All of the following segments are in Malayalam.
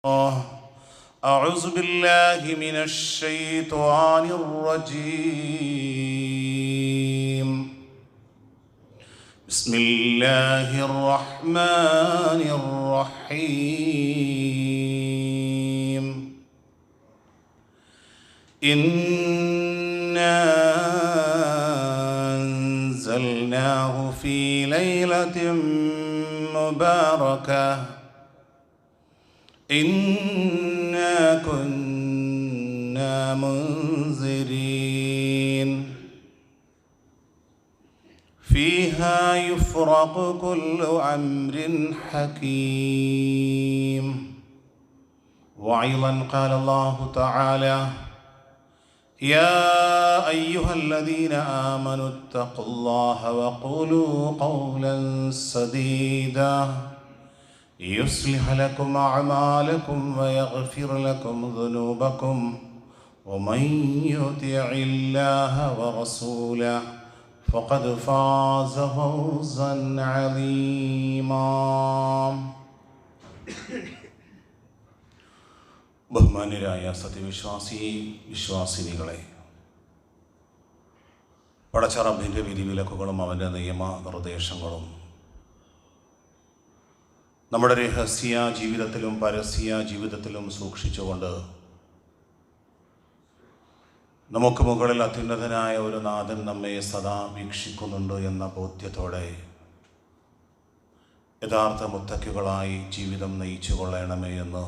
أعوذ بالله من الشيطان الرجيم. بسم الله الرحمن الرحيم. إنا أنزلناه في ليلة مباركة إنا كنا منذرين فيها يفرق كل أمر حكيم. وأيضا قال الله تعالى: يا أيها الذين آمنوا اتقوا الله وقولوا قولا سديدا يصلح لكم أعمالكم ويغفر لكم ذنوبكم ومن يطع الله ورسوله فقد فاز فوزا عظيما. ബഹുമാന്യരായ വിശ്വാസിനികളെ, പടച്ച റബ്ബിൻ്റെ വിധിവിലക്കുകളും അവൻ്റെ നിയമ നിർദ്ദേശങ്ങളും നമ്മുടെ രഹസ്യ ജീവിതത്തിലും പരസ്യ ജീവിതത്തിലും സൂക്ഷിച്ചുകൊണ്ട് നമുക്ക് മുകളിൽ അത്യുന്നതനായ ഒരു നാഥൻ നമ്മെ സദാ വീക്ഷിക്കുന്നുണ്ട് എന്ന ബോധ്യത്തോടെ യഥാർത്ഥ മുത്തക്കികളായി ജീവിതം നയിച്ചു കൊള്ളണമേ എന്ന്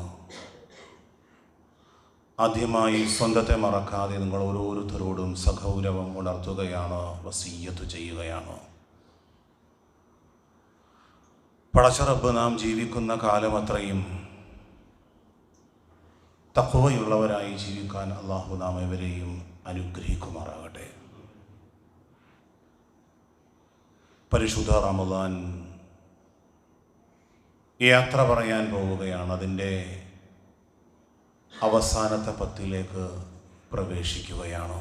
ആദ്യമായി സ്വന്തത്തെ മറക്കാതെ നിങ്ങൾ ഓരോരുത്തരോടും സഗൗരവം ഉണർത്തുകയാണ്, വസിയ്യത്ത് ചെയ്യുകയാണ്. പടച്ച റബ്ബ് നാം ജീവിക്കുന്ന കാലമത്രയും തഖ്വയുള്ളവരായി ജീവിക്കാൻ അള്ളാഹു നാം എവരെയും അനുഗ്രഹിക്കുമാറാകട്ടെ. പരിശുദ്ധ റമദാൻ യാത്ര പറയാൻ പോവുകയാണ്. അതിൻ്റെ അവസാനത്തെ പത്തിലേക്ക് പ്രവേശിക്കുകയാണ്.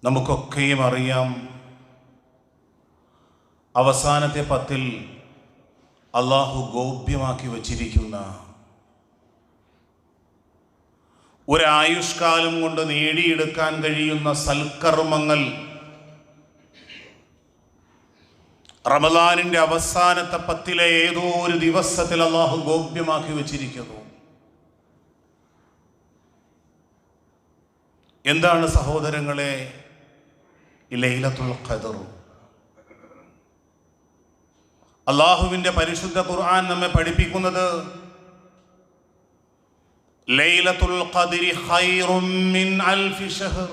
നമുക്കൊക്കെയും അറിയാം, അവസാനത്തെ പത്തിൽ അള്ളാഹു ഗോപ്യമാക്കി വച്ചിരിക്കുന്ന ഒരായുഷ്കാലം കൊണ്ട് നേടിയെടുക്കാൻ കഴിയുന്ന സൽക്കർമ്മങ്ങൾ റമദാനിൻ്റെ അവസാനത്തെ പത്തിലെ ഏതോ ഒരു ദിവസത്തിൽ അള്ളാഹു ഗോപ്യമാക്കി വച്ചിരിക്കുന്നു. എന്താണ് സഹോദരങ്ങളെ ഈ ലൈലത്തുൽ ഖദർ? അള്ളാഹുവിൻ്റെ പരിശുദ്ധ ഖുർആൻ നമ്മെ പഠിപ്പിക്കുന്നത് ലൈലത്തുൽ ഖദ്രി ഖൈറും മിൻ അൽഫി ശഹർ,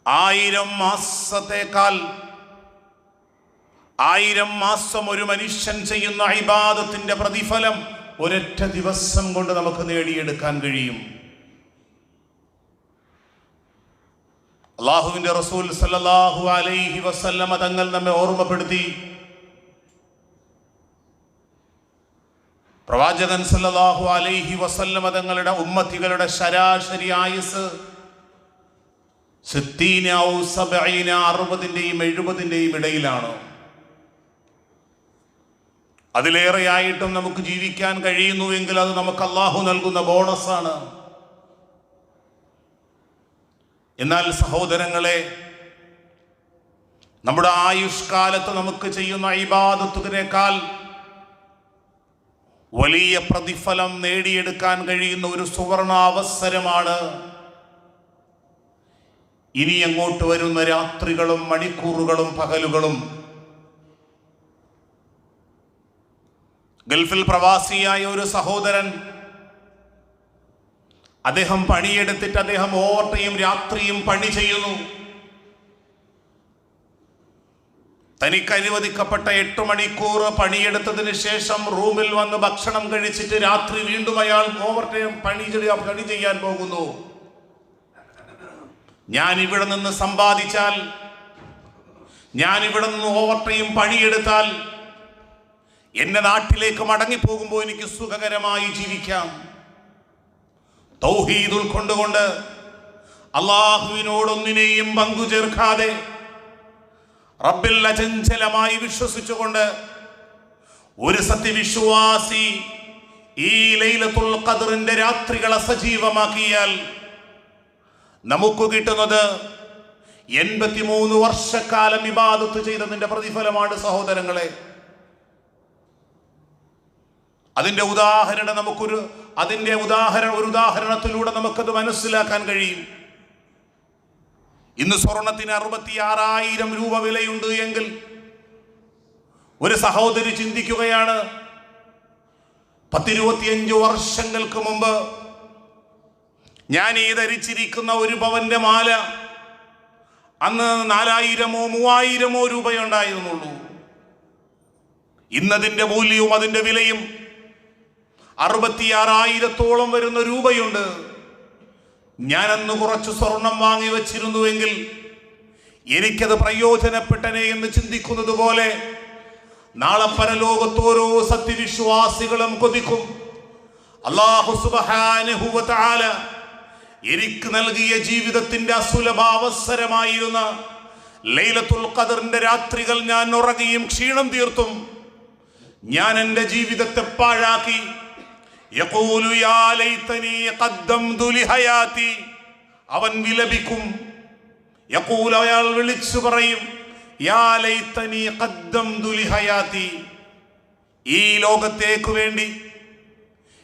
1000 മാസത്തേക്കാൾ 1000 മാസം ഒരു മനുഷ്യൻ ചെയ്യുന്ന ഇബാദത്തിന്റെ പ്രതിഫലം ഒരൊറ്റ ദിവസം കൊണ്ട് നമുക്ക് നേടിയെടുക്കാൻ കഴിയും. അള്ളാഹുവിന്റെ റസൂൽ സല്ലല്ലാഹു അലൈഹി വസല്ലമ തങ്ങൾ നമ്മെ ഓർമ്മപ്പെടുത്തി. പ്രവാചകൻ സല്ലല്ലാഹു അലൈഹി വസല്ലമ തങ്ങളുടെ ഉമ്മത്തികളുടെ ശരാശരി ആയുസ് 60 ഔ 70, 60ന്റെയും 70ന്റെയും ഇടയിലാണ്. അതിലേറെയായിട്ടും നമുക്ക് ജീവിക്കാൻ കഴിയുന്നുവെങ്കിൽ അത് നമുക്ക് അള്ളാഹു നൽകുന്ന ബോണസാണ്. എന്നാൽ സഹോദരങ്ങളെ, നമ്മുടെ ആയുഷ്കാലത്ത് നമുക്ക് ചെയ്യുന്ന ഇബാദത്തുകളേക്കാൾ വലിയ പ്രതിഫലം നേടിയെടുക്കാൻ കഴിയുന്ന ഒരു സുവർണ അവസരമാണ് ഇനി അങ്ങോട്ട് വരുന്ന രാത്രികളും മണിക്കൂറുകളും പകലുകളും. ഗൾഫിൽ പ്രവാസിയായ ഒരു സഹോദരൻ, അദ്ദേഹം പണിയെടുത്തിട്ട് അദ്ദേഹം ഓവർടൈം രാത്രിയും പണി ചെയ്യുന്നു. തനിക്ക് അനുവദിക്കപ്പെട്ട 8 മണിക്കൂർ പണിയെടുത്തതിന് ശേഷം റൂമിൽ വന്ന് ഭക്ഷണം കഴിച്ചിട്ട് രാത്രി വീണ്ടും അയാൾ ഓവർടൈം പണി ചെയ്യാൻ പോകുന്നു. ഞാൻ ഇവിടെ നിന്ന് സമ്പാദിച്ചാൽ, ഞാൻ ഇവിടെ നിന്ന് ഓവർടൈം പണിയെടുത്താൽ എന്റെ നാട്ടിലേക്ക് മടങ്ങിപ്പോകുമ്പോൾ എനിക്ക് സുഖകരമായി ജീവിക്കാം. തൗഹീദ് ഉൾക്കൊണ്ടുകൊണ്ട് ഒരു സത്യവിശ്വാസി ഈ ലൈലത്തുൽ ഖദ്റിന്റെ രാത്രികളെ സജീവമാക്കിയാൽ നമുക്ക് കിട്ടുന്നത് 83 വർഷക്കാലം ഇബാദത്ത് ചെയ്തതിന്റെ പ്രതിഫലമാണ് സഹോദരങ്ങളെ. അതിന്റെ ഉദാഹരണത്തിലൂടെ നമുക്കത് മനസ്സിലാക്കാൻ കഴിയും. ഇന്ന് സ്വർണത്തിന് 66,000 രൂപ വിലയുണ്ട് എങ്കിൽ ഒരു സഹോദരി ചിന്തിക്കുകയാണ്, 10-25 വർഷങ്ങൾക്ക് മുമ്പ് ഞാൻ ഈ ധരിച്ചിരിക്കുന്ന ഒരു പവന്റെ മാല അന്ന് 4,000-ഓ 3,000-ഓ രൂപയുണ്ടായിരുന്നുള്ളൂ. ഇന്നതിന്റെ മൂല്യവും അതിന്റെ വിലയും 66,000-ഓളം വരുന്ന രൂപയുണ്ട്. ഞാനന്ന് കുറച്ച് സ്വർണം വാങ്ങി വച്ചിരുന്നുവെങ്കിൽ എനിക്കത് പ്രയോജനപ്പെട്ടനെ എന്ന് ചിന്തിക്കുന്നത് പോലെ നാളെ പരലോകത്ത് ഓരോ സത്യവിശ്വാസികളും കൊതിക്കും, അല്ലാഹു സുബ്ഹാനഹു വ തആല എനിക്ക് നൽകിയ ജീവിതത്തിന്റെ അസുലഭാവസരമായിരുന്ന ലൈലത്തുൽ ഖദ്റിന്റെ രാത്രികൾ ഞാൻ ഉറങ്ങിയും ക്ഷീണം തീർത്തും ഞാൻ എൻ്റെ ജീവിതത്തെ പാഴാക്കി. യഖൂലു യാ ലൈതനി ഖദ്ദംതു ലിഹയാതി, അവൻ വിലപിക്കും. യഖൂൽ, അയാൾ വിളിച്ചു പറയും, യാ ലൈതനി ഖദ്ദംതു ലിഹയാതി, ഈ ലോകത്തേക്ക് വേണ്ടി,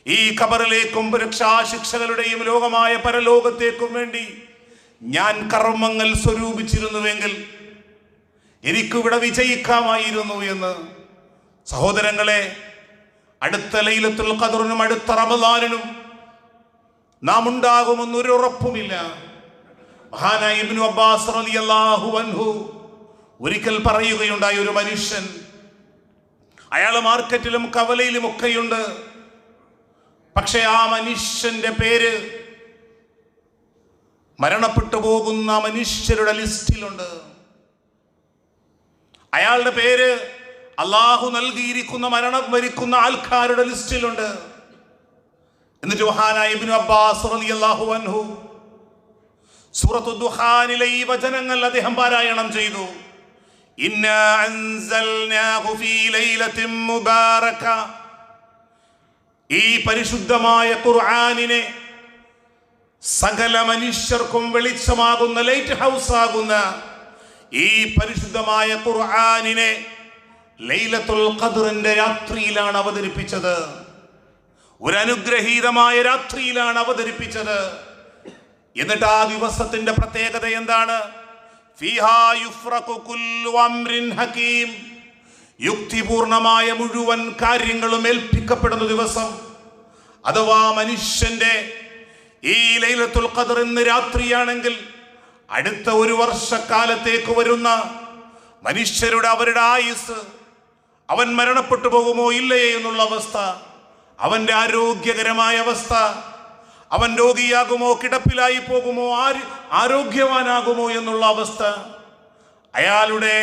ഈ ഖബറിലേക്കും രക്ഷാശിക്ഷകളുടെയും ലോകമായ പരലോകത്തേക്കും വേണ്ടി ഞാൻ കർമ്മങ്ങൾ സ്വരൂപിച്ചിരുന്നുവെങ്കിൽ എനിക്കിവിടെ വിജയിക്കാമായിരുന്നു എന്ന്. സഹോദരങ്ങളെ, അടുത്ത ലൈലത്തുൽ ഖദ്റിനും അടുത്ത റമദാനിനും നാം ഉണ്ടാകുമെന്നൊരു ഉറപ്പുമില്ല. മഹാനായ ഇബ്നു അബ്ബാസ് റളിയല്ലാഹു അൻഹു ഒരിക്കൽ പറയുകയുണ്ടായി, ഒരു മനുഷ്യൻ, അയാൾ മാർക്കറ്റിലും കവലയിലും ഒക്കെയുണ്ട്, പക്ഷെ ആ മനുഷ്യന്റെ പേര് മരണപ്പെട്ടു പോകുന്ന മനുഷ്യരുടെ ലിസ്റ്റിലുണ്ട്. അയാളുടെ പേര് അള്ളാഹു നൽകിയിരിക്കുന്ന മരണം വരിക്കുന്ന ആൾക്കാരുടെ ലിസ്റ്റിലുണ്ട്. എന്നിട്ട് മഹാനായ ഇബ്നു അബ്ബാസ് റളിയല്ലാഹു അൻഹു സൂറത്തുൽ ദുഖാനിലെ ഈ വചനങ്ങൾ അദ്ദേഹം പാരായണം ചെയ്തു. ഇന്നാ അൻസൽനാഹു ഫീ ലൈലത്തിൻ മുബാറക, ഈ പരിശുദ്ധമായ ഖുർആനിനെ സകല മനുഷ്യർക്കും വെളിച്ചമാകുന്ന ലൈറ്റ് ഹൗസ് ആകുന്ന ഈ പരിശുദ്ധമായ ഖുർആനിനെ ലൈലത്തുൽ ഖദ്റിന്റെ രാത്രിയിലാണ് അവതരിപ്പിച്ചത്. ഒരു അനുഗ്രഹീതമായ രാത്രിയിലാണ് അവതരിപ്പിച്ചത്. എന്നിട്ട് ആ ദിവസത്തിന്റെ പ്രത്യേകത എന്താണ്? ഫീഹാ യുഫ്റഖു കുല്ലു അംറിൻ ഹകീം, യുക്തിപൂർണമായ മുഴുവൻ കാര്യങ്ങളും ഏൽപ്പിക്കപ്പെടുന്ന ദിവസം. അഥവാ മനുഷ്യന്റെ ഈ ലൈലത്തുൽ ഖദ്ർ ഇന്ന് രാത്രിയാണെങ്കിൽ അടുത്ത ഒരു വർഷക്കാലത്തേക്ക് വരുന്ന മനുഷ്യരുടെ അവരുടെ ആയുസ്, അവൻ മരണപ്പെട്ടു പോകുമോ ഇല്ലയോ എന്നുള്ള അവസ്ഥ, അവന്റെ ആരോഗ്യകരമായ അവസ്ഥ, അവൻ രോഗിയാകുമോ കിടപ്പിലായി പോകുമോ ആരോഗ്യവാനാകുമോ എന്നുള്ള അവസ്ഥ, അയാളുടെ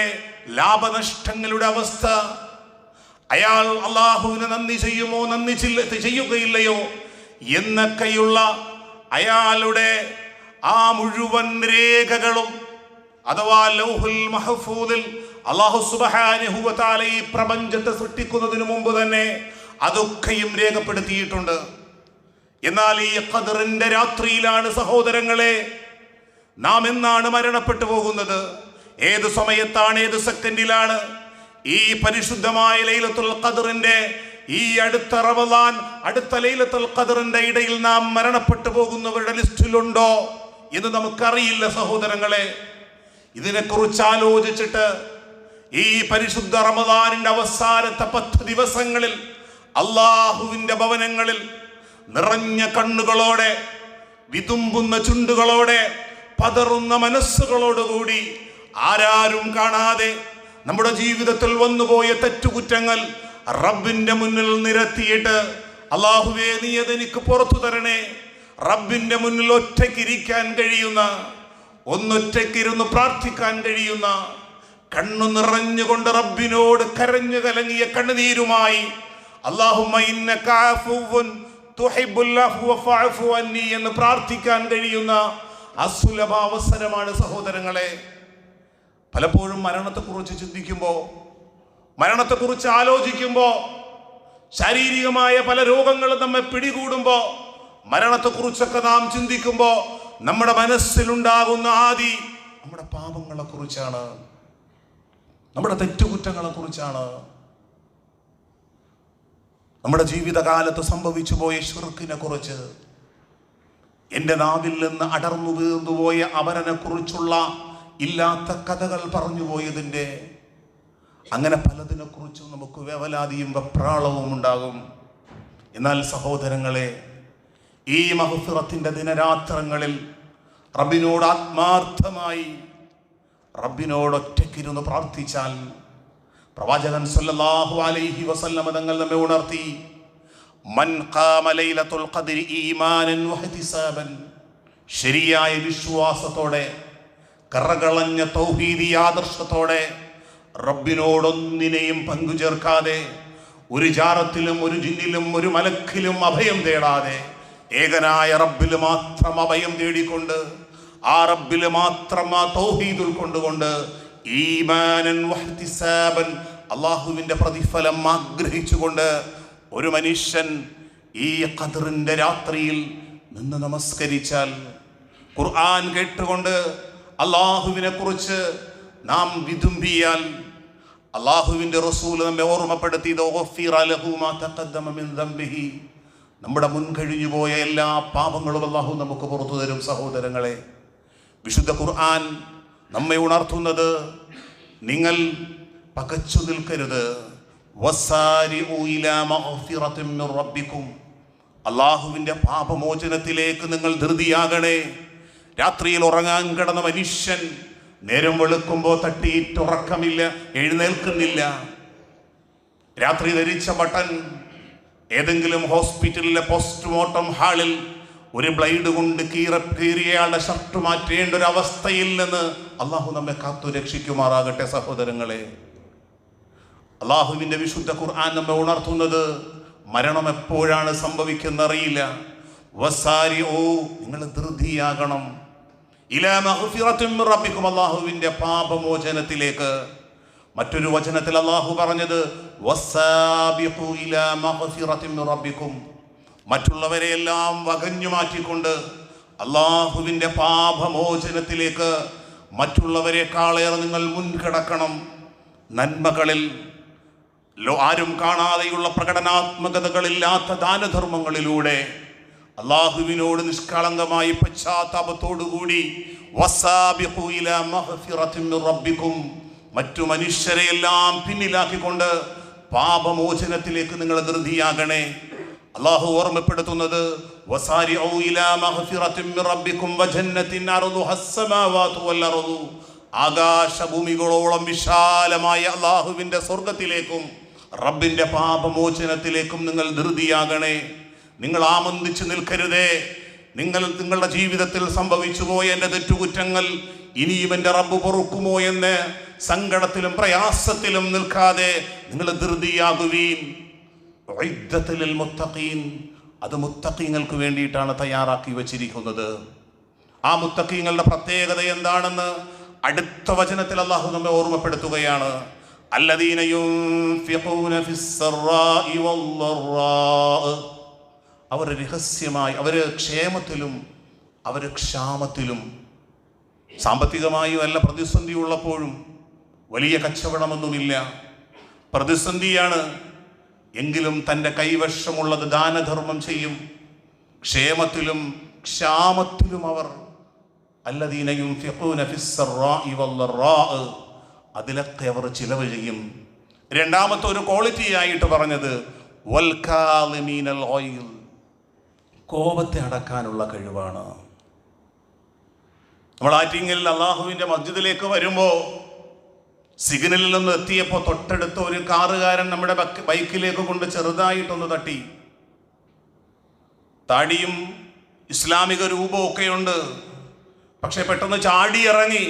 ലാഭനഷ്ടങ്ങളുടെ അവസ്ഥ, അയാൾ അള്ളാഹുവിന് നന്ദി ചെയ്യുമോ നന്ദി ചെയ്യുകയില്ലയോ എന്നൊക്കെയുള്ള അയാളുടെ ആ മുഴുവൻ രേഖകളും, അഥവാ ലൗഹുൽ മഹ്ഫൂദിൽ അല്ലാഹു സുബ്ഹാനഹു വ തആല ഈ പ്രപഞ്ചത്തെ സൃഷ്ടിക്കുന്നതിന് മുമ്പ് തന്നെ അതൊക്കെയും രേഖപ്പെടുത്തിയിട്ടുണ്ട്. എന്നാൽ ഈ ഖദ്റിന്റെ രാത്രിയിലാണ് സഹോദരങ്ങളെ നാം എന്നാണ് മരണപ്പെട്ടു പോകുന്നത്, ഏത് സമയത്താണ്, ഏത് സെക്കൻഡിലാണ് ഈ പരിശുദ്ധമായ ലൈലത്തുൽ ഖദ്റിന്റെ ഈ അടുത്ത റമദാൻ, അടുത്ത ലൈലത്തുൽ ഖദ്റിന്റെ ഇടയിൽ നാം മരണപ്പെട്ടു പോകുന്നവരുടെ ലിസ്റ്റിലുണ്ടോ എന്ന് നമുക്കറിയില്ല സഹോദരങ്ങളെ. ഇതിനെക്കുറിച്ച് ആലോചിച്ചിട്ട് ഈ പരിശുദ്ധ റമദാനിന്റെ അവസാനത്തെ 10 ദിവസങ്ങളിൽ അള്ളാഹുവിന്റെ ഭവനങ്ങളിൽ നിറഞ്ഞ കണ്ണുകളോടെ, വിതുമ്പുന്ന ചുണ്ടുകളോടെ, പതറുന്ന മനസ്സുകളോടുകൂടി, ആരാരും കാണാതെ നമ്മുടെ ജീവിതത്തിൽ വന്നുപോയ തെറ്റുകുറ്റങ്ങൾ റബ്ബിന്റെ മുന്നിൽ നിരത്തിയിട്ട്, അള്ളാഹുവേ നീ അതെനിക്ക് പുറത്തു തരണേ, റബ്ബിന്റെ മുന്നിൽ ഒറ്റയ്ക്കിരിക്കാൻ കഴിയുന്ന, ഒന്നൊറ്റയ്ക്കിരുന്ന് പ്രാർത്ഥിക്കാൻ കഴിയുന്ന, കണ്ണു നിറഞ്ഞുകൊണ്ട് റബ്ബിനോട് കരഞ്ഞു കലങ്ങിയ കണ്ണുനീരുമായി അല്ലാഹുമ്മ ഇന്നക അഫുവ്വുൻ തുഹിബ്ബുൽ അഫ്വ ഫഅഫു അന്നി എന്ന് പ്രാർത്ഥിക്കാൻ കഴിയുന്ന അസുലഭ അവസരമാണ് സഹോദരങ്ങളെ. പലപ്പോഴും മരണത്തെക്കുറിച്ച് ചിന്തിക്കുമ്പോൾ, മരണത്തെക്കുറിച്ച് ആലോചിക്കുമ്പോൾ ശാരീരികമായ പല രോഗങ്ങളും നമ്മെ പിടികൂടുമ്പോൾ, മരണത്തെക്കുറിച്ചൊക്കെ നാം ചിന്തിക്കുമ്പോൾ നമ്മുടെ മനസ്സിലുണ്ടാകുന്ന ആദി നമ്മുടെ പാപങ്ങളെ കുറിച്ചാണ്, നമ്മുടെ തെറ്റുകുറ്റങ്ങളെ കുറിച്ചാണ്. നമ്മുടെ ജീവിതകാലത്ത് സംഭവിച്ചു പോയ ശിർക്കിനെ കുറിച്ച്, എൻ്റെ നാവിൽ നിന്ന് അടർന്നു വീർന്നുപോയ അവരനെ കുറിച്ചുള്ള ഇല്ലാത്ത കഥകൾ പറഞ്ഞു പോയതിൻ്റെ, അങ്ങനെ പലതിനെ കുറിച്ചും നമുക്ക് വേവലാതിയും വെപ്രാളവും ഉണ്ടാകും. എന്നാൽ സഹോദരങ്ങളെ, ഈ മഗ്ഫിറത്തിന്റെ ദിനരാത്രങ്ങളിൽ റബ്ബിനോട് ആത്മാർത്ഥമായി, റബ്ബിനോട് ഒറ്റയ്ക്കിരുന്ന് പ്രാർത്ഥിച്ചാൽ, പ്രവാചകൻ സല്ലല്ലാഹു അലൈഹി വസല്ലം തങ്ങൾ നമ്മെ ഉണർത്തി, മൻ ഖാമ ലൈലത്തുൽ ഖദ്രി ഈമാനൻ വഹ്തിസാബൻ, ശരിയായ വിശ്വാസത്തോടെ, കറകളഞ്ഞ തൗഹീദി ആദർശത്തോടെ, റബ്ബിനോടൊന്നിനെയും പങ്കുചേർക്കാതെ, ഒരു ജാറത്തിലും ഒരു ജിന്നിലും ഒരു മലക്കിലും അഭയം തേടാതെ, ഏകനായ റബ്ബിൽ മാത്രം അഭയം തേടിക്കൊണ്ട്, ആ റബ്ബിൽ മാത്രം ആ തൗഹീദ് ഉൾക്കൊണ്ടുകൊണ്ട്, ഈമാനൻ വഹ്തിസാബൻ, അല്ലാഹുവിന്റെ പ്രതിഫലം ആഗ്രഹിച്ചുകൊണ്ട് ഒരു മനുഷ്യൻ ഈ ഖദ്റിന്റെ രാത്രിയിൽ നിന്ന് നമസ്കരിച്ചാൽ, ഖുർആൻ കേട്ടുകൊണ്ട് അല്ലാഹുവിനെ കുറിച്ച് നാം വിതുമ്പിയാൽ, അല്ലാഹുവിന്റെ റസൂൽ നമ്മെ ഓർമ്മപ്പെടുത്തി, നമ്മുടെ മുൻകഴിഞ്ഞു പോയ എല്ലാ പാപങ്ങളും അല്ലാഹു നമുക്ക് പുറത്തു തരും. സഹോദരങ്ങളെ, വിശുദ്ധ ഖുർആൻ നമ്മെ ഉണർത്തുന്നത്, നിങ്ങൾ പകച്ചു നിൽക്കരുത്. അല്ലാഹുവിന്റെ പാപമോചനത്തിലേക്ക് നിങ്ങൾ ധൃതിയാകണേ. രാത്രിയിൽ ഉറങ്ങാൻ കിടന്ന മനുഷ്യൻ നേരം വെളുക്കുമ്പോൾ തട്ടിയിട്ടുറക്കമില്ല, എഴുന്നേൽക്കുന്നില്ല. രാത്രി ധരിച്ച ബട്ടൺ ഏതെങ്കിലും ഹോസ്പിറ്റലിലെ പോസ്റ്റ്മോർട്ടം ഹാളിൽ ഒരു ബ്ലേഡ് കൊണ്ട് കീറിയയാളുടെ ഷർട്ട് മാറ്റേണ്ട ഒരു അവസ്ഥയിൽ നിന്ന് അള്ളാഹു നമ്മെ കാത്തു രക്ഷിക്കുമാറാകട്ടെ. സഹോദരങ്ങളെ, അള്ളാഹുവിന്റെ വിശുദ്ധ ഖുർആൻ നമ്മെ ഉണർത്തുന്നത്, മരണം എപ്പോഴാണ് സംഭവിക്കുന്നറിയില്ല. നിങ്ങൾ ധൃതിയാകണം. ഇലാ മഗ്ഫിറത്തിൻ മിർ റബ്ബിക്കും, അല്ലാഹുവിന്റെ പാപമോചനത്തിലേക്ക്. മറ്റൊരു വചനത്തിൽ അല്ലാഹു പറഞ്ഞത്, വസ്സാബിഖു ഇലാ മഗ്ഫിറത്തിൻ മിർ റബ്ബിക്കും, മറ്റുള്ളവരെയെല്ലാം വകഞ്ഞു മാറ്റിക്കൊണ്ട് അല്ലാഹുവിന്റെ പാപമോചനത്തിലേക്ക് മറ്റുള്ളവരെക്കാളേറെ നിങ്ങൾ മുൻകടക്കണം. നന്മകളിൽ, ആരും കാണാതെയുള്ള പ്രകടനാത്മകതകളില്ലാത്ത ദാനധർമ്മങ്ങളിലൂടെ, അല്ലാഹുവിനോട് നിഷ്കളങ്കമായി പശ്ചാത്താപത്തോടുകൂടി, വസ്സാബിഖു ഇലാ മഗ്ഫിറത്തിൻ മിർ റബ്ബിക്കും, മറ്റു മനുഷ്യരെയെല്ലാം പിന്നിലാക്കിക്കൊണ്ട് പാപമോചനത്തിലേക്ക് നിങ്ങൾ ധൃതിയാകണേ. അല്ലാഹു ഓർമ്മപ്പെടുത്തുന്നത്, വസാരിഉ ഇലാ മഗ്ഫിറത്തിൻ മിർ റബ്ബിക്കും വജന്നത്തിൻ അർദുഹാ അസ്സമാവാതു വൽ അർദു, ആകാശഭൂമികളോളം വിശാലമായ അല്ലാഹുവിന്റെ സ്വർഗ്ഗത്തിലേക്കും റബ്ബിന്റെ പാപമോചനത്തിലേക്കും നിങ്ങൾ ധൃതിയാകണേ. നിങ്ങൾ ആമന്തിച്ചു നിൽക്കരുതേ. നിങ്ങളുടെ ജീവിതത്തിൽ സംഭവിച്ചു പോയ എൻ്റെ തെറ്റുകുറ്റങ്ങൾ ഇനിയും എൻ്റെ റബ്ബ് പൊറുക്കുമോ എന്ന് സങ്കടത്തിലും പ്രയാസത്തിലും നിൽക്കാതെ നിങ്ങൾ ധൃതിയാകുവീൻ. അത് മുത്തഖീങ്ങൾക്ക് വേണ്ടിയിട്ടാണ് തയ്യാറാക്കി വച്ചിരിക്കുന്നത്. ആ മുത്തഖീങ്ങളുടെ പ്രത്യേകത എന്താണെന്ന് അടുത്ത വചനത്തിൽ അല്ലാഹു നമ്മെ ഓർമ്മപ്പെടുത്തുകയാണ്. അല്ലദീന യുൻഫിഖൂന ഫിസ്സറാഇ വല്ലറാഅ്, അവർ രഹസ്യമായി, അവർ ക്ഷേമത്തിലും അവർ ക്ഷാമത്തിലും, സാമ്പത്തികമായി വല്ല പ്രതിസന്ധി ഉള്ളപ്പോഴും, വലിയ കച്ചവടമൊന്നുമില്ല, പ്രതിസന്ധിയാണ് എങ്കിലും തൻ്റെ കൈവശമുള്ളത് ദാനധർമ്മം ചെയ്യും. ക്ഷേമത്തിലും ക്ഷാമത്തിലും അവർ, അല്ലദീന യുൻഫിഖൂന ഫിസ്സറാഇ വല്ലറാഅ്, അതിലൊക്കെ അവർ ചിലവ് ചെയ്യും. രണ്ടാമത്തെ ഒരു ക്വാളിറ്റി ആയിട്ട് പറഞ്ഞത്, വൽ കാളിമീനൽ ഗൈൽ, കോപത്തെ അടക്കാനുള്ള കഴിവാണ്. നമ്മൾ ആറ്റിങ്ങൽ അള്ളാഹുവിൻ്റെ മസ്ജിദിലേക്ക് വരുമ്പോൾ സിഗ്നലിൽ നിന്ന് എത്തിയപ്പോൾ തൊട്ടടുത്ത ഒരു കാറുകാരൻ നമ്മുടെ ബൈക്കിലേക്ക് കൊണ്ട് ചെറുതായിട്ടൊന്ന് തട്ടി. താടിയും ഇസ്ലാമിക രൂപമൊക്കെയുണ്ട്, പക്ഷെ പെട്ടെന്ന് ചാടിയിറങ്ങി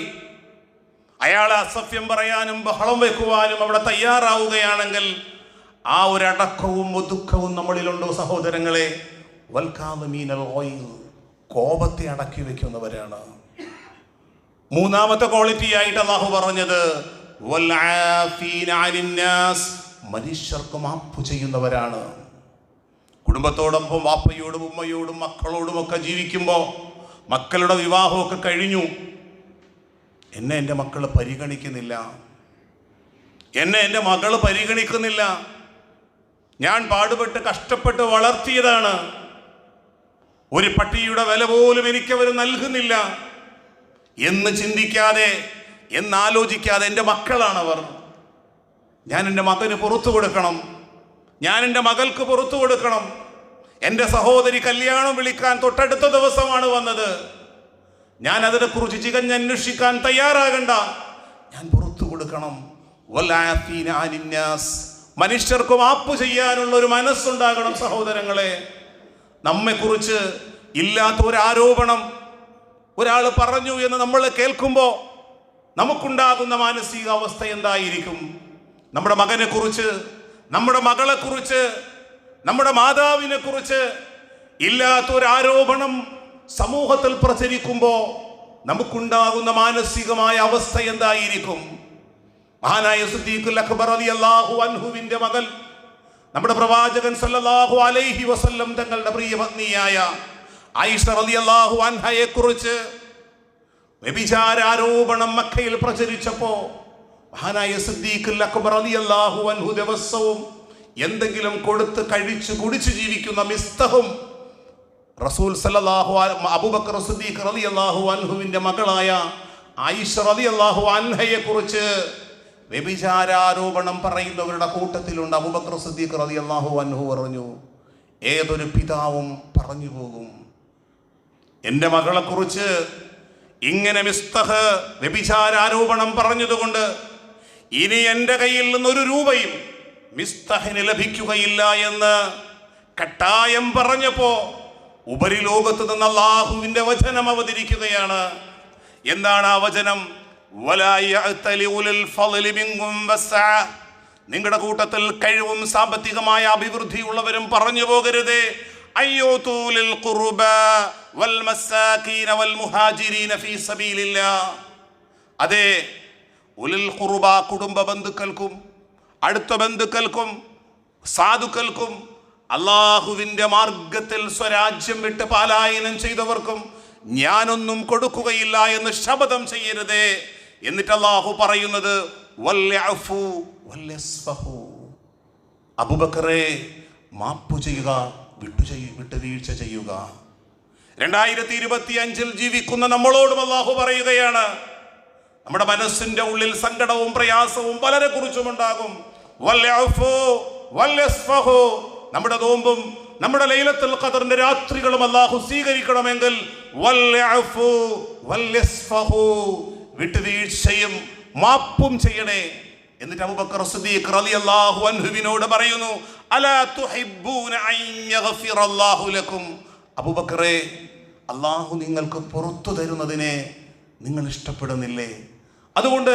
അയാളെ അസഭ്യം പറയാനും ബഹളം വെക്കുവാനും അവിടെ തയ്യാറാവുകയാണെങ്കിൽ ആ ഒരു അടക്കവും ഒതുക്കവും നമ്മളിലുണ്ടോ സഹോദരങ്ങളെ? വൽകാളിമീനൽ ഗൈൽ, കോപത്തെ അടക്കി വെക്കുന്നവരാണ്. മൂന്നാമത്തെ ക്വാളിറ്റി ആയിട്ട് അല്ലാഹു പറഞ്ഞത്, വൽആഫീന അനിന്നാസ്, മനുഷ്യർക്ക് മാപ്പ് ചെയ്യുന്നവരാണ്. കുടുംബത്തോടൊപ്പം വാപ്പയോടും ഉമ്മയോടും മക്കളോടുമൊക്കെ ജീവിക്കുമ്പോൾ മക്കളുടെ വിവാഹമൊക്കെ കഴിഞ്ഞു, എന്നെ എൻ്റെ മക്കൾ പരിഗണിക്കുന്നില്ല, എന്നെ എൻ്റെ മകൾ പരിഗണിക്കുന്നില്ല, ഞാൻ പാടുപെട്ട് കഷ്ടപ്പെട്ട് വളർത്തിയതാണ്, ഒരു പട്ടിയുടെ വില പോലും എനിക്കവർ നൽകുന്നില്ല എന്ന് ചിന്തിക്കാതെ, എന്നാലോചിക്കാതെ എൻ്റെ മക്കളാണവർ, ഞാൻ എൻ്റെ മകന് പുറത്തു കൊടുക്കണം, ഞാൻ എൻ്റെ മകൾക്ക് പുറത്തു കൊടുക്കണം, എൻ്റെ സഹോദരി കല്യാണം വിളിക്കാൻ തൊട്ടടുത്ത ദിവസമാണ് വന്നത്, ഞാൻ അതിനെക്കുറിച്ച് ചികഞ്ഞന്വേഷിക്കാൻ തയ്യാറാകണ്ട, ഞാൻ പുറത്തു കൊടുക്കണം. മനുഷ്യർക്ക് മാപ്പ് ചെയ്യാനുള്ള ഒരു മനസ്സുണ്ടാകണം സഹോദരങ്ങളെ. നമ്മെക്കുറിച്ച് ഇല്ലാത്ത ഒരു ആരോപണം ഒരാൾ പറഞ്ഞു എന്ന് നമ്മൾ കേൾക്കുമ്പോൾ നമുക്കുണ്ടാകുന്ന മാനസികാവസ്ഥ എന്തായിരിക്കും? നമ്മുടെ മകനെ കുറിച്ച്, നമ്മുടെ മകളെ കുറിച്ച്, നമ്മുടെ മാതാവിനെ കുറിച്ച് ഇല്ലാത്തൊരു ആരോപണം സമൂഹത്തിൽ പ്രചരിക്കുമ്പോൾ നമുക്കുണ്ടാകുന്ന മാനസികമായ അവസ്ഥ എന്തായിരിക്കും? മഹാനായ സിദ്ദീഖുൽ അക്ബർ റളിയല്ലാഹു അൻഹുവിന്റെ മകൾ, നമ്മുടെ പ്രവാചകൻ സല്ലല്ലാഹു അലൈഹി വസല്ലം തങ്ങളുടെ പ്രിയ പത്നിയായ ആയിഷ റളിയല്ലാഹു അൻഹയെ കുറിച്ച് വ്യഭിചാരാരോപണം മക്കയിൽ പ്രചരിച്ചപ്പോൾ മഹാനായ സിദ്ദീഖുൽ അക്ബർ റളിയല്ലാഹു അൻഹു ദിവസവും എന്തെങ്കിലും കൊടുത്ത് കഴിച്ച് കുടിച്ച് ജീവിക്കുന്ന മിസ്തഹും റസൂൽ സല്ലല്ലാഹു അബൂബക്കർ സിദ്ദീഖ് റളിയല്ലാഹു അൻഹുവിന്റെ മകളായ ആയിഷ റളിയല്ലാഹു അൻഹയെ കുറിച്ച് വ്യഭിചാരാരോപണം പറയുന്നവരുടെ കൂട്ടത്തിലുണ്ട്. അബൂബക്കർ സിദ്ദീഖ് റളിയല്ലാഹു അൻഹു പറഞ്ഞു, ഏതൊരു പിതാവും പറഞ്ഞു പോകും, എൻ്റെ മകളെ കുറിച്ച് ഇങ്ങനെ മിസ്തഹ് വ്യഭിചാരാരോപണം പറഞ്ഞതുകൊണ്ട് ഇനി എൻ്റെ കയ്യിൽ നിന്നൊരു രൂപയും മിസ്തഹിന് ലഭിക്കുകയില്ല എന്ന് കട്ടായം പറഞ്ഞപ്പോ ഉപരിലോകത്ത് നിന്ന് അല്ലാഹുവിന്റെ വചനം അവതരിക്കുകയാണ്. എന്താണ് ആ വചനം? നിങ്ങളുടെ കൂട്ടത്തിൽ കഴിവും സാമ്പത്തികമായ അഭിവൃദ്ധിയുള്ളവരും പറഞ്ഞു പോകരുതേ, അതെ, ഉലുൽ ഖുർബ കുടുംബ ബന്ധുക്കൾക്കും അടുത്ത ബന്ധുക്കൾക്കും സാധുക്കൾക്കും അള്ളാഹുവിന്റെ മാർഗത്തിൽ സ്വരാജ്യം വിട്ട് പലായനം ചെയ്തവർക്കും ഞാനൊന്നും കൊടുക്കുകയില്ല എന്ന് ശപഥം ചെയ്യരുതേ. എന്നിട്ട് അള്ളാഹു പറയുന്നത് അബൂബക്കറെ, മാപ്പു ചെയ്യുക, വിട്ടുവീഴ്ച ചെയ്യുക. 2025 ജീവിക്കുന്ന നമ്മളോടും അള്ളാഹു പറയുകയാണ്, നമ്മുടെ മനസ്സിന്റെ ഉള്ളിൽ സങ്കടവും പ്രയാസവും പലരെ കുറിച്ചും ഉണ്ടാകും. നമ്മുടെ നോമ്പും നമ്മുടെ ലൈലത്തുൽ ഖദറിന്റെ രാത്രികളും അല്ലാഹു സ്വീകരിക്കണമെങ്കിൽ വിട്ടുവീഴ്ചയും മാപ്പും ചെയ്യണേ. എന്നിട്ട് അബൂബക്കർ സിദ്ദീഖ് റളിയല്ലാഹു അൻഹുവിനോട് പറയുന്നു, അലാ തുഹിബ്ബൂന അൻ യഗ്ഫിറല്ലാഹു ലക്കും. അബൂബക്കറെ, അല്ലാഹു നിങ്ങൾക്ക് പുറത്തു തരുന്നതിനെ നിങ്ങൾ ഇഷ്ടപ്പെടുന്നില്ലേ? അതുകൊണ്ട്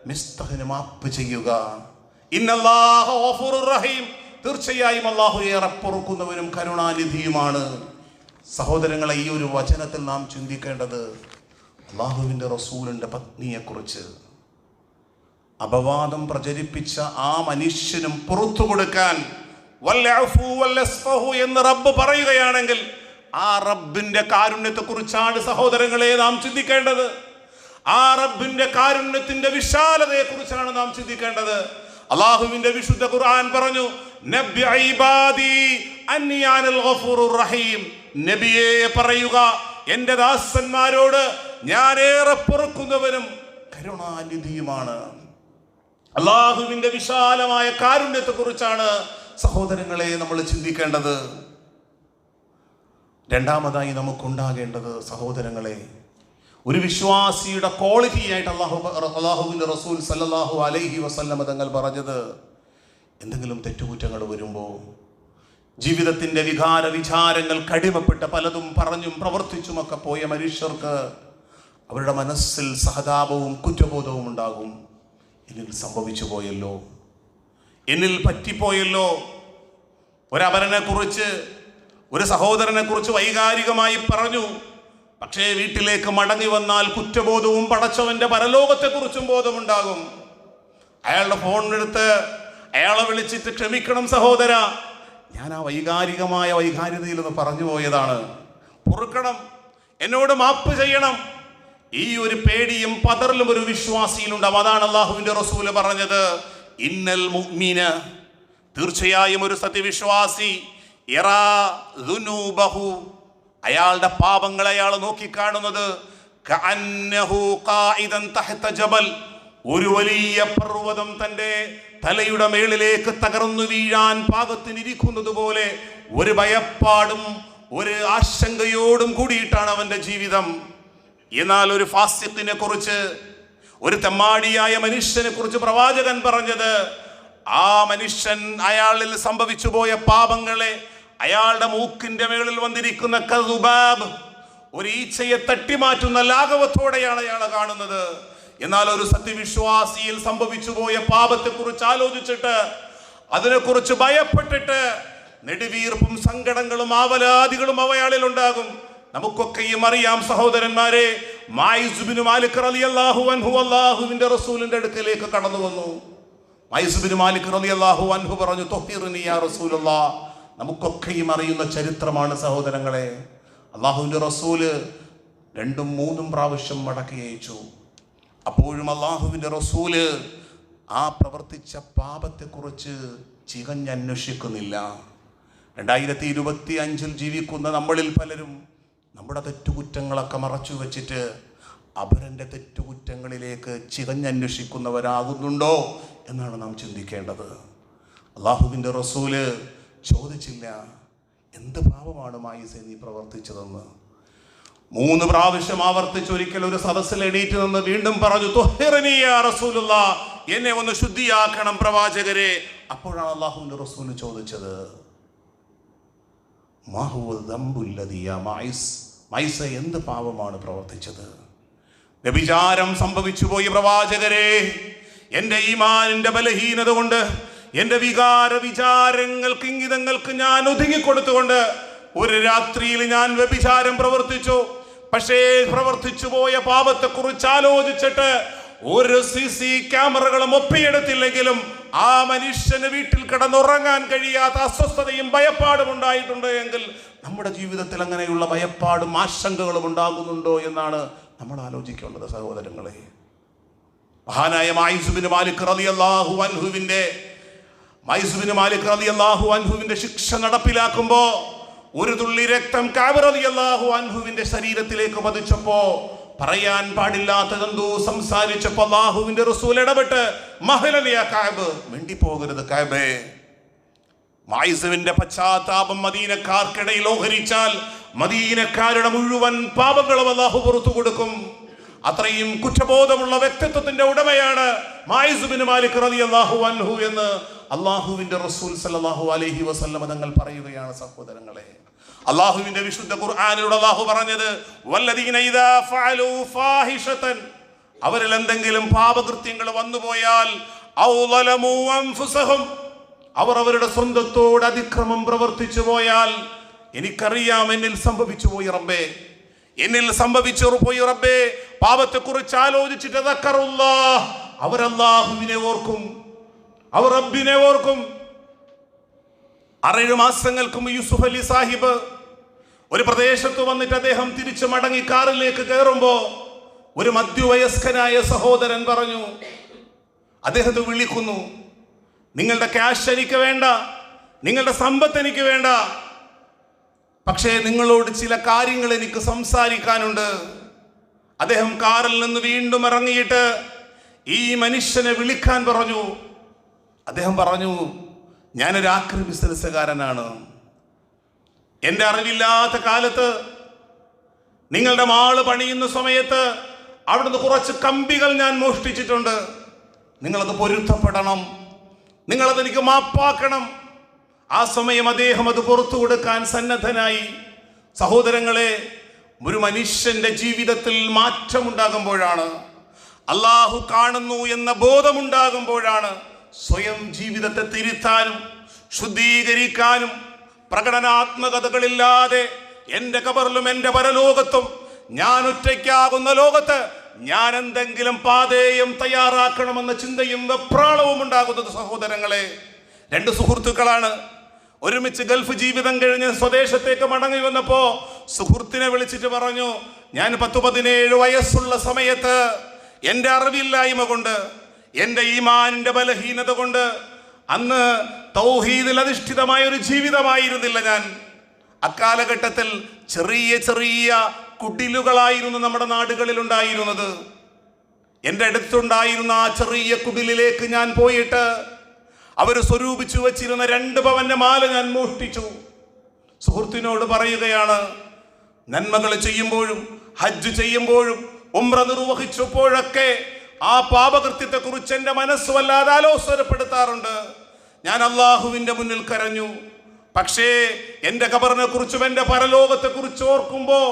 മിസ്തഹിന് മാപ്പ് ചെയ്യുക. ഇന്നല്ലാഹ ഗഫൂറുർ റഹീം, തീർച്ചയായും അല്ലാഹു ഏറെ പൊറുക്കുന്നവനും കരുണാനിധിയുമാണ്. സഹോദരങ്ങളെ, ഈ ഒരു വചനത്തിൽ നാം ചിന്തിക്കേണ്ടത് അല്ലാഹുവിൻ്റെ റസൂലിൻ്റെ പത്നിയെക്കുറിച്ച്. അപവാദം പ്രചരിപ്പിച്ച ആ മനുഷ്യനും പുറത്തു കൊടുക്കാൻ എന്ന് റബ്ബ് പറയുകയാണെങ്കിൽ ആ റബ്ബിന്റെ കാരുണ്യത്തെ കുറിച്ചാണ് സഹോദരങ്ങളെ നാം ചിന്തിക്കേണ്ടത്. ആ റബ്ബിന്റെ കാരുണ്യത്തിന്റെ വിശാലതയെ കുറിച്ചാണ് നാം ചിന്തിക്കേണ്ടത്. അല്ലാഹുവിന്റെ വിശുദ്ധ ഖുർആൻ പറഞ്ഞു, നബ്ബി ഇബാദി അന്നി അനൽ ഗഫൂറുർ റഹീം. നബിയെ പറയുക, എൻ്റെ ദാസന്മാരോട് ഞാൻ ഏറെ പൊറുക്കുന്നവനും കരുണാനിധിയുമാണ്. അല്ലാഹുവിന്റെ വിശാലമായ കാരുണ്യത്തെ കുറിച്ചാണ് സഹോദരങ്ങളെ നമ്മൾ ചിന്തിക്കേണ്ടത്. രണ്ടാമതായി നമുക്കുണ്ടാകേണ്ടത് സഹോദരങ്ങളെ, ഒരു വിശ്വാസിയുടെ ക്വാളിറ്റി ആയിട്ട് അല്ലാഹുവിന്റെ റസൂൽ സല്ലല്ലാഹു അലൈഹി വസല്ലം തങ്ങൾ പറഞ്ഞത്, എന്തെങ്കിലും തെറ്റുകുറ്റങ്ങൾ വരുമ്പോൾ ജീവിതത്തിന്റെ വികാര വിചാരങ്ങൾ കടിമപ്പെട്ട് പലതും പറഞ്ഞും പ്രവർത്തിച്ചുമൊക്കെ പോയ മനുഷ്യർക്ക് അവരുടെ മനസ്സിൽ സഹതാപവും കുറ്റബോധവും ഉണ്ടാകും. എന്നിൽ സംഭവിച്ചു പോയല്ലോ, എന്നിൽ പറ്റിപ്പോയല്ലോ. ഒരപരനെ കുറിച്ച്, ഒരു സഹോദരനെ കുറിച്ച് വൈകാരികമായി പറഞ്ഞു, പക്ഷേ വീട്ടിലേക്ക് മടങ്ങി വന്നാൽ കുറ്റബോധവും പടച്ചവന്റെ പരലോകത്തെക്കുറിച്ചും ബോധമുണ്ടാകും. അയാളുടെ ഫോണെടുത്ത് അയാളെ വിളിച്ചിട്ട് ക്ഷമിക്കണം സഹോദര, ഞാൻ ആ വൈകാരികതയിൽ ഒന്ന് പറഞ്ഞു പോയതാണ്, പൊറുക്കണം, എന്നോട് മാപ്പ് ചെയ്യണം. ഈ ഒരു പേടിയും പതറലും ഒരു വിശ്വാസിയിലുണ്ടാവും. അതാണ് അല്ലാഹുവിന്റെ റസൂല് പറഞ്ഞത്, ഇന്നൽ മുഅ്മിന, തീർച്ചയായും ഒരു സത്യവിശ്വാസി, യറാ ദുനൂബഹു, അയാളുടെ പാപങ്ങളെ അയാൾ നോക്കിക്കാണുന്നത് കഅന്നഹു ഖായിദൻ തഹത ജബൽ, ഒരു വലിയ പർവ്വതം തന്റെ തലയുടെ മേളിലേക്ക് തകർന്നു വീഴാൻ പാകത്തിനിരിക്കുന്നത് പോലെ ഒരു ഭയപ്പാടും ഒരു ആശങ്കയോടും കൂടിയിട്ടാണ് അവന്റെ ജീവിതം. എന്നാൽ ഒരു ഫാസിഖിനെ കുറിച്ച്, ഒരു തെമ്മാടിയായ മനുഷ്യനെ കുറിച്ച് പ്രവാചകൻ പറഞ്ഞത്, ആ മനുഷ്യൻ അയാളിൽ സംഭവിച്ചു പോയ പാപങ്ങളെ അയാളുടെ മൂക്കിന്റെ മേളിൽ വന്നിരിക്കുന്ന കദുബാബ്, ഒരു ഈച്ചയെ തട്ടിമാറ്റുന്ന ലാഘവത്തോടെയാണ് അയാളെ കാണുന്നത്. എന്നാൽ ഒരു സത്യവിശ്വാസിയിൽ സംഭവിച്ചു പോയ പാപത്തെ കുറിച്ച് ആലോചിച്ചിട്ട് അതിനെക്കുറിച്ച് ഭയപ്പെട്ടിട്ട് നെടുവീർപ്പും സങ്കടങ്ങളും ആവലാദികളും അയാളിൽ ഉണ്ടാകും. നമുക്കൊക്കെയും അറിയാം സഹോദരന്മാരെ, മായിസ് ബിൻ മാലിക് റളിയല്ലാഹു അൻഹു അല്ലാഹുവിന്റെ റസൂലിന്റെ അടുക്കലേക്ക് കടന്നു വന്നു. മായിസ് ബിൻ മാലിക് റളിയല്ലാഹു അൻഹു പറഞ്ഞു, തൊഹീർനി യാ റസൂലല്ലാഹ്. നമുക്കൊക്കെയും അറിയുന്ന ചരിത്രമാണ് സഹോദരങ്ങളെ. അല്ലാഹുവിന്റെ റസൂല് 2-3 പ്രാവശ്യം മടക്കി അയച്ചു. അപ്പോഴും അല്ലാഹുവിന്റെ റസൂല് ആ പ്രവർത്തിച്ച പാപത്തെക്കുറിച്ച് ചികഞ്ഞന്വേഷിക്കുന്നില്ല. 2025 ജീവിക്കുന്ന നമ്മളിൽ പലരും നമ്മുടെ തെറ്റുകുറ്റങ്ങളൊക്കെ മറച്ചു വെച്ചിട്ട് അപരൻ്റെ തെറ്റുകുറ്റങ്ങളിലേക്ക് ചികഞ്ഞന്വേഷിക്കുന്നവരാകുന്നുണ്ടോ എന്നാണ് നാം ചിന്തിക്കേണ്ടത്. അല്ലാഹുവിൻ്റെ റസൂല് ചോദിച്ചില്ല, എന്ത് പാപമാണ് മായിസേ നീ പ്രവർത്തിച്ചതെന്ന്. 3 പ്രാവശ്യം ആവർത്തിച്ച് ഒരിക്കൽ ഒരു സദസ്സിൽ എണീറ്റ് നിന്ന് വീണ്ടും പറഞ്ഞു, തുഹ്ഹിർനി യാ റസൂലുള്ളാഹ്, എന്നെ ഒന്ന് ശുദ്ധിയാക്കണം പ്രവാചകരെ. അപ്പോഴാണ് അല്ലാഹുവിൻ്റെ റസൂല് ചോദിച്ചത്, മാ ഹുവ ദംബുല്ലദി യാ മായിസ്, മായിസേ എന്ത് പാപമാണ് പ്രവർത്തിച്ചത്? വ്യഭിചാരം സംഭവിച്ചു പോയി പ്രവാചകരെ. എൻ്റെ ഈമാനിന്റെ ബലഹീനത കൊണ്ട്, എൻ്റെ വിചാരങ്ങൾക്ക് ഇംഗിതങ്ങൾക്ക് ഞാൻ ഒതുങ്ങിക്കൊടുത്തുകൊണ്ട് ഒരു രാത്രിയിൽ ഞാൻ വ്യഭിചാരം പ്രവർത്തിച്ചു. പക്ഷേ പ്രവർത്തിച്ചു പോയ പാപത്തെക്കുറിച്ച് ആലോചിച്ചിട്ട് ഒരു CC ക്യാമറകളും ഒപ്പിയെടുത്തില്ലെങ്കിലും ആ മനുഷ്യന് വീട്ടിൽ കിടന്നുറങ്ങാൻ കഴിയാത്ത അസ്വസ്ഥതയും ഭയപ്പാടും ഉണ്ടായിട്ടുണ്ട് എങ്കിൽ നമ്മുടെ ജീവിതത്തിൽ അങ്ങനെയുള്ള ഭയപ്പാടും ആശങ്കകളും ഉണ്ടാകുന്നുണ്ടോ എന്നാണ് നമ്മൾ ആലോചിക്കേണ്ടത് സഹോദരങ്ങളെ. മഹാനായ മായിസ് ബിൻ മാലിക് റളിയല്ലാഹു അൻഹുവിന്റെ ശിക്ഷ നടപ്പിലാക്കുമ്പോ ഒരു തുള്ളി രക്തം കഅബ് റളിയല്ലാഹു അൻഹുവിന്റെ ശരീരത്തിലേക്ക് പതിച്ചപ്പോ പറയാൻ പാടില്ലാത്തതെന്തോ സംസാരിച്ചപ്പോൾ അല്ലാഹുവിന്റെ റസൂൽ ഇടപെട്ട്, മഹ്ലൻ യാ കഅബ്, മിണ്ടിപ്പോകരുത് കഅബേ. മായിസുവിന്റെ പശ്ചാത്താപം മദീനക്കാർക്കിടയിൽ ഓഹരിച്ചാൽ മദീനക്കാരുടെ മുഴുവൻ പാപങ്ങളും അല്ലാഹു പുറത്തു കൊടുക്കും. അത്രയും കുറ്റബോധമുള്ള വ്യക്തിത്വത്തിന്റെ ഉടമയാണ് മായിസ് ബിൻ മാലിക് റളിയല്ലാഹു അൻഹു എന്ന് അല്ലാഹുവിന്റെ റസൂൽ സല്ലല്ലാഹു അലൈഹി വസല്ലം തങ്ങൾ പറയുകയാണ് സഹോദരങ്ങളെ. അല്ലാഹുവിന്റെ വിശുദ്ധ ഖുർആനിലൂടെ അല്ലാഹു പറഞ്ഞത്, വല്ലദീന ഇദാ ഫഅലൂ ഫാഹിഷതൻ, അവരിൽ എന്തെങ്കിലും പാപകൃത്യങ്ങൾ വന്നുപോയാൽ ഔ ളലമൂ അൻഫുസഹും, അവർ അവരുടെ സ്വന്തത്തോട് അതിക്രമം പ്രവർത്തിച്ചു പോയാൽ, എനിക്കറിയാം എന്നിൽ സംഭവിച്ചു പോയി റബ്ബേ, എന്നിൽ സംഭവിച്ചു പോയി റബ്ബേ, പാപത്തെക്കുറിച്ച് ആലോചിച്ചിട്ട് ദക്കറുല്ലാഹ്, അവർ അല്ലാഹുവിനെ ഓർക്കും, അവർ റബ്ബിനെ ഓർക്കും. 6 മാസങ്ങൾക്ക് മുമ്പ് യൂസുഫ് അലി സാഹിബ് ഒരു പ്രദേശത്ത് വന്നിട്ട് അദ്ദേഹം തിരിച്ചു മടങ്ങി കാറിലേക്ക് കയറുമ്പോ ഒരു മധ്യവയസ്കനായ സഹോദരൻ പറഞ്ഞു, അദ്ദേഹത്തെ വിളിക്കുന്നു, നിങ്ങളുടെ ക്യാഷ് എനിക്ക് വേണ്ട, നിങ്ങളുടെ സമ്പത്ത് എനിക്ക് വേണ്ട, പക്ഷേ നിങ്ങളോട് ചില കാര്യങ്ങൾ എനിക്ക് സംസാരിക്കാനുണ്ട്. അദ്ദേഹം കാറിൽ നിന്ന് വീണ്ടും ഇറങ്ങിയിട്ട് ഈ മനുഷ്യനെ വിളിക്കാൻ പറഞ്ഞു. അദ്ദേഹം പറഞ്ഞു, ഞാനൊരു ആക്രി ബിസിനസ്സുകാരനാണ്. എൻ്റെ അറിവില്ലാത്ത കാലത്ത് നിങ്ങളുടെ മാള് പണിയുന്ന സമയത്ത് അവിടുന്ന് കുറച്ച് കമ്പികൾ ഞാൻ മോഷ്ടിച്ചിട്ടുണ്ട്. നിങ്ങളത് പൊരുത്തപ്പെടണം, നിങ്ങളതെനിക്ക് മാപ്പാക്കണം. ആ സമയം അദ്ദേഹം അത് പുറത്തു കൊടുക്കാൻ സന്നദ്ധനായി. സഹോദരങ്ങളെ, ഒരു മനുഷ്യന്റെ ജീവിതത്തിൽ മാറ്റമുണ്ടാകുമ്പോഴാണ്, അല്ലാഹു കാണുന്നു എന്ന ബോധമുണ്ടാകുമ്പോഴാണ് സ്വയം ജീവിതത്തെ തിരുത്താനും ശുദ്ധീകരിക്കാനും പ്രകടനാത്മകതകളില്ലാതെ എൻ്റെ ഖബറിലും എൻ്റെ പരലോകത്തും ഞാൻ ഒറ്റയ്ക്കാകുന്ന ലോകത്ത് ഞാൻ എന്തെങ്കിലും പാതേയം തയ്യാറാക്കണമെന്ന ചിന്തയും വെപ്രാളവും ഉണ്ടാകുന്നത് സഹോദരങ്ങളെ. രണ്ട് സുഹൃത്തുക്കളാണ്. ഒരുമിച്ച് ഗൾഫ് ജീവിതം കഴിഞ്ഞ് സ്വദേശത്തേക്ക് മടങ്ങി വന്നപ്പോ സുഹൃത്തിനെ വിളിച്ചിട്ട് പറഞ്ഞു, ഞാൻ 10-17 വയസ്സുള്ള സമയത്ത് എൻ്റെ അറിവില്ലായ്മ കൊണ്ട്, എൻ്റെ ഈമാനിന്റെ ബലഹീനത കൊണ്ട് അന്ന് തൗഹീദിൽ അധിഷ്ഠിതമായ ഒരു ജീവിതമായിരുന്നില്ല ഞാൻ. അക്കാലഘട്ടത്തിൽ ചെറിയ ചെറിയ കുടിലുകളായിരുന്നു നമ്മുടെ നാടുകളിൽ ഉണ്ടായിരുന്നത്. എൻ്റെ അടുത്തുണ്ടായിരുന്ന ആ ചെറിയ കുടിലിലേക്ക് ഞാൻ പോയിട്ട് അവർ സ്വരൂപിച്ചു വച്ചിരുന്ന 2 പവന്റെ മാല ഞാൻ മോഷ്ടിച്ചു. സുഹൃത്തിനോട് പറയുകയാണ്, നന്മകൾ ചെയ്യുമ്പോഴും ഹജ്ജ് ചെയ്യുമ്പോഴും ഉംറ നിർവഹിച്ചപ്പോഴൊക്കെ ആ പാപകൃത്യത്തെ കുറിച്ച് എൻ്റെ മനസ്സ് വല്ലാതെ ആലോചനപ്പെടുത്താറുണ്ട്. ഞാൻ അള്ളാഹുവിൻ്റെ മുന്നിൽ കരഞ്ഞു. പക്ഷേ എൻ്റെ ഖബറിനെ കുറിച്ചും എൻ്റെ പരലോകത്തെ കുറിച്ച് ഓർക്കുമ്പോൾ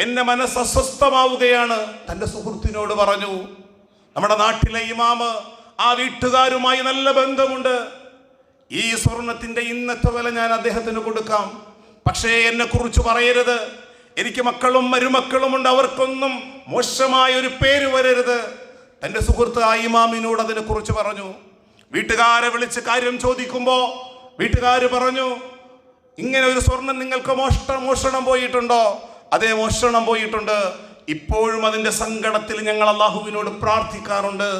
എൻ്റെ മനസ്സ് അസ്വസ്ഥമാവുകയാണ്. തൻ്റെ സുഹൃത്തിനോട് പറഞ്ഞു, നമ്മുടെ നാട്ടിലെ ഇമാമ്, ആ വീട്ടുകാരുമായി നല്ല ബന്ധമുണ്ട്. ഈ സ്വർണത്തിന്റെ ഇന്നത്തെ വില ഞാൻ അദ്ദേഹത്തിന് കൊടുക്കാം. പക്ഷേ എന്നെ കുറിച്ച് പറയരുത്. എനിക്ക് മക്കളും മരുമക്കളും ഉണ്ട്, അവർക്കൊന്നും മോശമായ ഒരു പേര് വരരുത്. തൻ്റെ സുഹൃത്ത് ആ ഇമാമിനോട് അതിനെ കുറിച്ച് പറഞ്ഞു. വീട്ടുകാരെ വിളിച്ച് കാര്യം ചോദിക്കുമ്പോ വീട്ടുകാർ പറഞ്ഞു, ഇങ്ങനെ ഒരു സ്വർണം നിങ്ങൾക്ക് മോഷണം പോയിട്ടുണ്ടോ? അതേ, മോഷണം പോയിട്ടുണ്ട്. ഇപ്പോഴും അതിൻ്റെ സങ്കടത്തിൽ ഞങ്ങൾ അള്ളാഹുവിനോട് പ്രാർത്ഥിക്കാറുണ്ട്.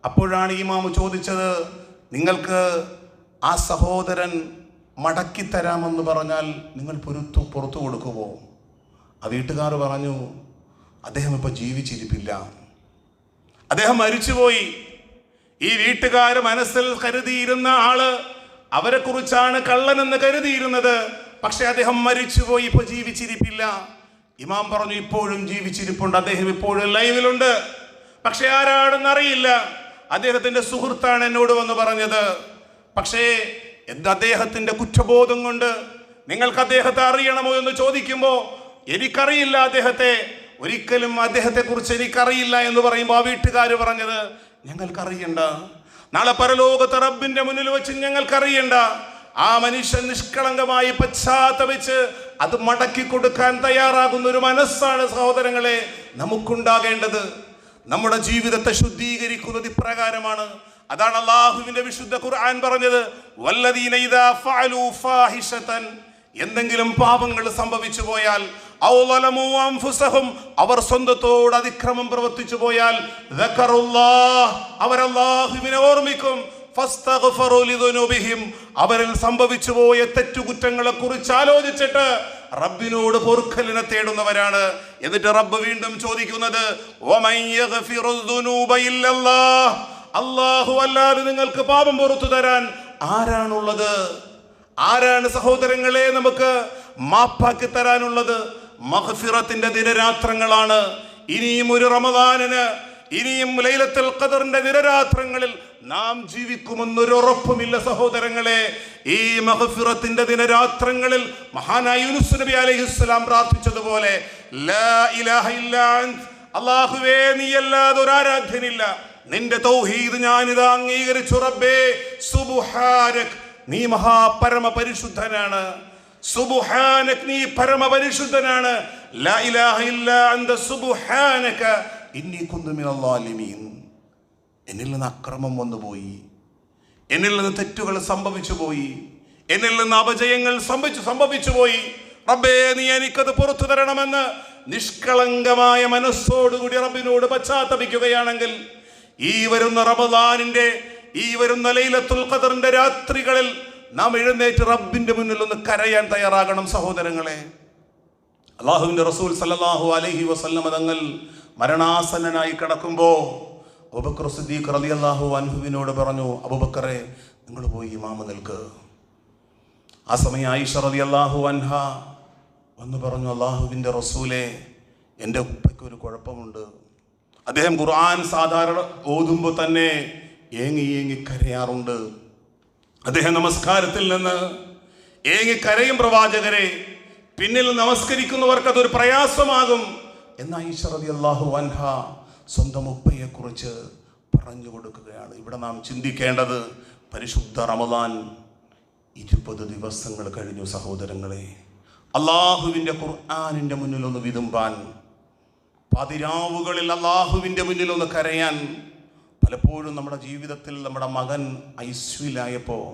അപ്പോഴാണ് ഇമാമ് ചോദിച്ചത്, നിങ്ങൾക്ക് ആ സഹോദരൻ മടക്കിത്തരാമെന്ന് പറഞ്ഞാൽ നിങ്ങൾ പുറത്തു കൊടുക്കുമോ? ആ വീട്ടുകാർ പറഞ്ഞു, അദ്ദേഹം ഇപ്പോൾ ജീവിച്ചിരിപ്പില്ല, അദ്ദേഹം മരിച്ചുപോയി. ഈ വീട്ടുകാർ മനസ്സിൽ കരുതിയിരുന്ന ആള് അവരെ കുറിച്ചാണ് കള്ളനെന്ന് കരുതിയിരുന്നത്. പക്ഷെ അദ്ദേഹം മരിച്ചുപോയി, ഇപ്പോൾ ജീവിച്ചിരിപ്പില്ല. ഇമാം പറഞ്ഞു, ഇപ്പോഴും ജീവിച്ചിരിപ്പുണ്ട്, അദ്ദേഹം ഇപ്പോഴും ലൈവിലുണ്ട്. പക്ഷെ ആരാണെന്ന് അറിയില്ല. അദ്ദേഹത്തിന്റെ സുഹൃത്താണ് എന്നോട് വന്ന് പറഞ്ഞത്. പക്ഷേ അദ്ദേഹത്തിന്റെ കുറ്റബോധം കൊണ്ട് നിങ്ങൾക്ക് അദ്ദേഹത്തെ അറിയണമോ എന്ന് ചോദിക്കുമ്പോൾ എനിക്കറിയില്ല അദ്ദേഹത്തെ, ഒരിക്കലും അദ്ദേഹത്തെ കുറിച്ച് എനിക്കറിയില്ല എന്ന് പറയുമ്പോൾ ആ വീട്ടുകാർ പറഞ്ഞത്, ഞങ്ങൾക്കറിയണ്ട, നാളെ പരലോകത്തെ റബ്ബിന്റെ മുന്നിൽ വെച്ച് ഞങ്ങൾക്കറിയണ്ട. ആ മനുഷ്യൻ നിഷ്കളങ്കമായി പശ്ചാത്തപിച്ച് അത് മടക്കി കൊടുക്കാൻ തയ്യാറാകുന്ന ഒരു മനസ്സാണ് സഹോദരങ്ങളെ നമുക്കുണ്ടാകേണ്ടത്. നമ്മുടെ ജീവിതത്തെ ശുദ്ധീകരിക്കുന്നത് ഇപ്രകാരമാണ്. അതാണ് അള്ളാഹുവിന്റെ വിശുദ്ധ ഖുർആൻ പറഞ്ഞത്, വല്ലദീന ഇദാ ഫഅലൂ ഫാഹിഷതൻ, എന്തെങ്കിലും പാപങ്ങൾ സംഭവിച്ചു പോയാൽ, ഔ ളലമൂ അൻഫുസഹും, അവർ സ്വന്തത്തോട് അതിക്രമം പ്രവർത്തിച്ചു പോയാൽ, ദക്കറുല്ലാഹ്, അവർ അല്ലാഹുവിനെ ഓർമ്മിക്കും, ഫസ്തഗ്ഫറൂ ലിദുനൂബിഹിം, അവരിൽ സംഭവിച്ചു പോയ തെറ്റുകുറ്റങ്ങളെ കുറിച്ച് ആലോചിച്ചിട്ട് റബ്ബിനോട് പൊറുക്കലിനെ തേടുന്നവരാണ്. എന്നിട്ട് റബ്ബ് വീണ്ടും ചോദിക്കുന്നത്, വമൻ യഗ്ഫിറു ദുനൂബ ഇല്ലല്ലാഹ്, അല്ലാഹു അല്ലാതെ നിങ്ങൾക്ക് പാപം പുറത്തു തരാൻ ആരാണുള്ളത്? ആരാണ് സഹോദരങ്ങളെ നമുക്ക് മാപ്പാക്കി തരാനുള്ളത്? മഗ്ഫിറത്തിന്റെ ദിനരാത്രങ്ങളാണ്. ഇനിയും ഒരു റമദാനിന്, ഇനിയും ലൈലത്തുൽ ഖദറിന്റെ ദിനരാത്രങ്ങളിൽ നാം ജീവിക്കുമെന്നൊരു ഉറപ്പുമില്ല സഹോദരങ്ങളെ. ഈ മഗ്ഫിറത്തിന്റെ ദിനരാത്രങ്ങളിൽ മഹാനായ യൂനുസ് നബി അലൈഹിസ്സലാം പ്രാർത്ഥിച്ചതുപോലെ, ലാ ഇലാഹ ഇല്ലാ അൻത, അല്ലാഹുവേ നീയല്ലാതെ ഒരു ആരാധ്യനില്ല, നിന്റെ തൗഹീദ് ഞാനിതാ അംഗീകരിച്ചു. റബ്ബേ സുബ്ഹാനക്, നീ മഹാപരമ പരിശുദ്ധനാണ്. സുബ്ഹാനക്, നീ പരമപരിശുദ്ധനാണ്. ലാ ഇലാഹ ഇല്ലാ അൻത സുബ്ഹാനക ഇന്നി കുന്തു മിനൽ ളാലിമീൻ. എന്നിൽ നിന്ന് അക്രമം വന്നുപോയി, എന്നിൽ നിന്ന് തെറ്റുകൾ സംഭവിച്ചു പോയി, എന്നിൽ നിന്ന് അപജയങ്ങൾ സംഭവിച്ചു പോയി. റബ്ബേ നീ എനിക്കത് പുറത്തു തരണമെന്ന് നിഷ്കളങ്കമായ മനസ്സോടുകൂടി റബ്ബിനോട് പശ്ചാത്തപിക്കുകയാണെങ്കിൽ ഈ വരുന്ന റമദാനിന്റെ, ഈ വരുന്ന ലൈലത്തുൽ ഖദറിന്റെ രാത്രികളിൽ നാം എഴുന്നേറ്റ് റബ്ബിന്റെ മുന്നിൽ ഒന്ന് കരയാൻ തയ്യാറാകണം സഹോദരങ്ങളെ. അല്ലാഹുവിന്റെ റസൂൽ സല്ലല്ലാഹു അലൈഹി വസല്ലം തങ്ങൾ മരണാസന്നനായി കിടക്കുമ്പോൾ അബൂബക്കർ സിദ്ദീഖ് റളിയല്ലാഹു അൻഹുവിനോട് പറഞ്ഞു, അബൂബക്കറെ നിങ്ങൾ പോയി ഇമാമ് നിൽക്ക്. ആ സമയം ആയിഷ റളിയല്ലാഹു അൻഹ വന്ന് പറഞ്ഞു, അല്ലാഹുവിൻ്റെ റസൂലെ, എൻ്റെ ഉപ്പയ്ക്ക് ഒരു കുഴപ്പമുണ്ട്. അദ്ദേഹം ഖുർആൻ സാധാരണ ഓതുമ്പോൾ തന്നെ ഏങ്ങി കരയാറുണ്ട്. അദ്ദേഹം നമസ്കാരത്തിൽ നിന്ന് ഏങ്ങിക്കരയും പ്രവാചകരെ. പിന്നിൽ നമസ്കരിക്കുന്നവർക്ക് അതൊരു പ്രയാസമാകും എന്ന് ആയിഷ റളിയല്ലാഹു അൻഹ സ്വന്തം ഉപ്പയെ കുറിച്ച് പറഞ്ഞു കൊടുക്കുകയാണ്. ഇവിടെ നാം ചിന്തിക്കേണ്ടത്, പരിശുദ്ധ റമദാൻ 20 ദിവസങ്ങൾ കഴിഞ്ഞു സഹോദരങ്ങളെ. അള്ളാഹുവിൻ്റെ ഖുർആനിൻ്റെ മുന്നിൽ ഒന്ന് വിതുമ്പാൻ പതിരാവുകളിൽ അള്ളാഹുവിൻ്റെ മുന്നിൽ ഒന്ന് കരയാൻ പലപ്പോഴും നമ്മുടെ ജീവിതത്തിൽ നമ്മുടെ മകൻ ഐസ്യുലായപ്പോൾ